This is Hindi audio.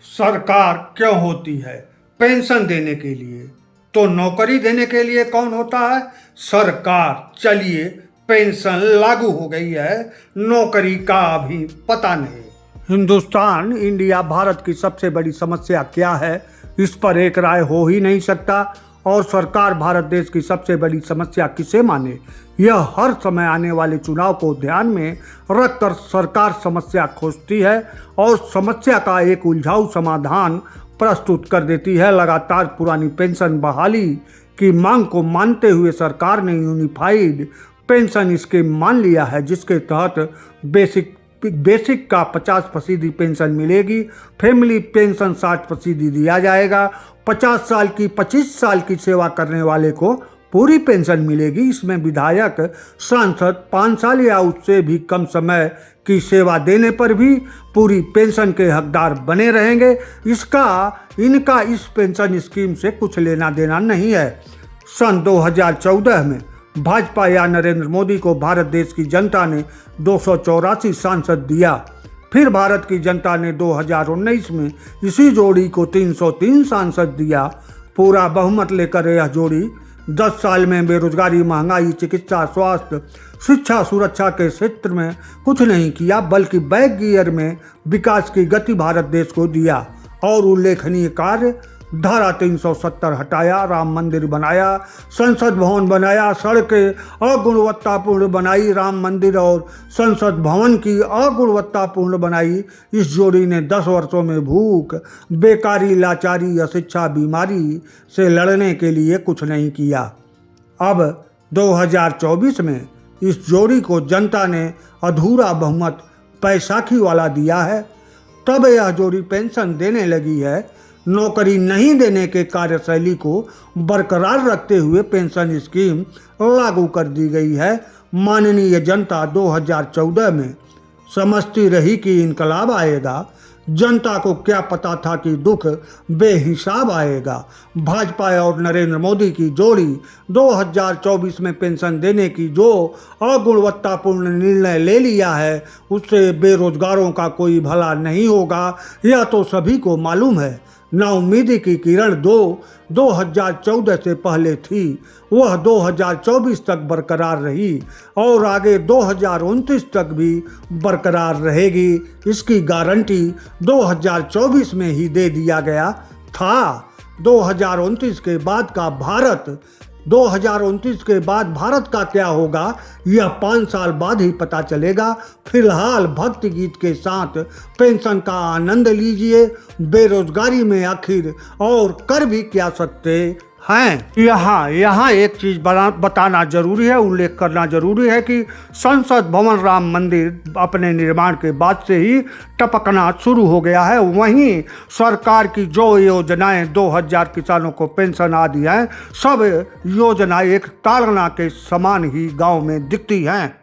सरकार क्यों होती है? पेंशन देने के लिए। तो नौकरी देने के लिए कौन होता है? सरकार। चलिए, पेंशन लागू हो गई है, नौकरी का अभी पता नहीं। हिंदुस्तान, इंडिया, भारत की सबसे बड़ी समस्या क्या है, इस पर एक राय हो ही नहीं सकता। और सरकार भारत देश की सबसे बड़ी समस्या किसे माने, यह हर समय आने वाले चुनाव को ध्यान में रखकर सरकार समस्या खोजती है और समस्या का एक उलझाऊ समाधान प्रस्तुत कर देती है। लगातार पुरानी पेंशन बहाली की मांग को मानते हुए सरकार ने यूनिफाइड पेंशन स्कीम मान लिया है, जिसके तहत बेसिक का 50% पेंशन मिलेगी। फैमिली पेंशन 60% दिया जाएगा। 50 साल की 25 साल की सेवा करने वाले को पूरी पेंशन मिलेगी। इसमें विधायक, सांसद 5 साल या उससे भी कम समय की सेवा देने पर भी पूरी पेंशन के हकदार बने रहेंगे। इनका इस पेंशन स्कीम से कुछ लेना देना नहीं है। सन 2014 में भाजपा या नरेंद्र मोदी को भारत देश की जनता ने 284 सांसद दिया। फिर भारत की जनता ने 2019 में इसी जोड़ी को 303 सांसद दिया। पूरा बहुमत लेकर यह जोड़ी 10 साल में बेरोजगारी, महंगाई, चिकित्सा, स्वास्थ्य, शिक्षा, सुरक्षा के क्षेत्र में कुछ नहीं किया, बल्कि बैक गियर में विकास की गति भारत देश को दिया। और उल्लेखनीय कार्य: धारा 370 हटाया, राम मंदिर बनाया, संसद भवन बनाया, सड़कें अगुणवत्तापूर्ण बनाई, राम मंदिर और संसद भवन की अगुणवत्तापूर्ण बनाई। इस जोड़ी ने 10 वर्षों में भूख, बेकारी, लाचारी, अशिक्षा, बीमारी से लड़ने के लिए कुछ नहीं किया। अब 2024 में इस जोड़ी को जनता ने अधूरा बहुमत बैसाखी वाला दिया है, तब यह जोड़ी पेंशन देने लगी है। नौकरी नहीं देने के कार्यशैली को बरकरार रखते हुए पेंशन स्कीम लागू कर दी गई है। माननीय जनता 2014 में समझती रही कि इनकलाब आएगा। जनता को क्या पता था कि दुख बेहिसाब आएगा। भाजपा और नरेंद्र मोदी की जोड़ी 2024 में पेंशन देने की जो अगुणवत्तापूर्ण निर्णय ले लिया है, उससे बेरोजगारों का कोई भला नहीं होगा, यह तो सभी को मालूम है। नाउम्मीदी की किरण 2014 से पहले थी, वह 2024 तक बरकरार रही और आगे 2029 तक भी बरकरार रहेगी। इसकी गारंटी 2024 में ही दे दिया गया था। 2029 के बाद भारत का क्या होगा, यह 5 साल बाद ही पता चलेगा। फिलहाल भक्ति गीत के साथ पेंशन का आनंद लीजिए। बेरोजगारी में आखिर और कर भी क्या सकते हैं। यहाँ एक चीज बताना जरूरी है, उल्लेख करना जरूरी है कि संसद भवन, राम मंदिर अपने निर्माण के बाद से ही टपकना शुरू हो गया है। वहीं सरकार की जो योजनाएं 2000 किसानों को पेंशन आदि हैं, सब योजनाएं एक ताड़ना के समान ही गांव में दिखती हैं।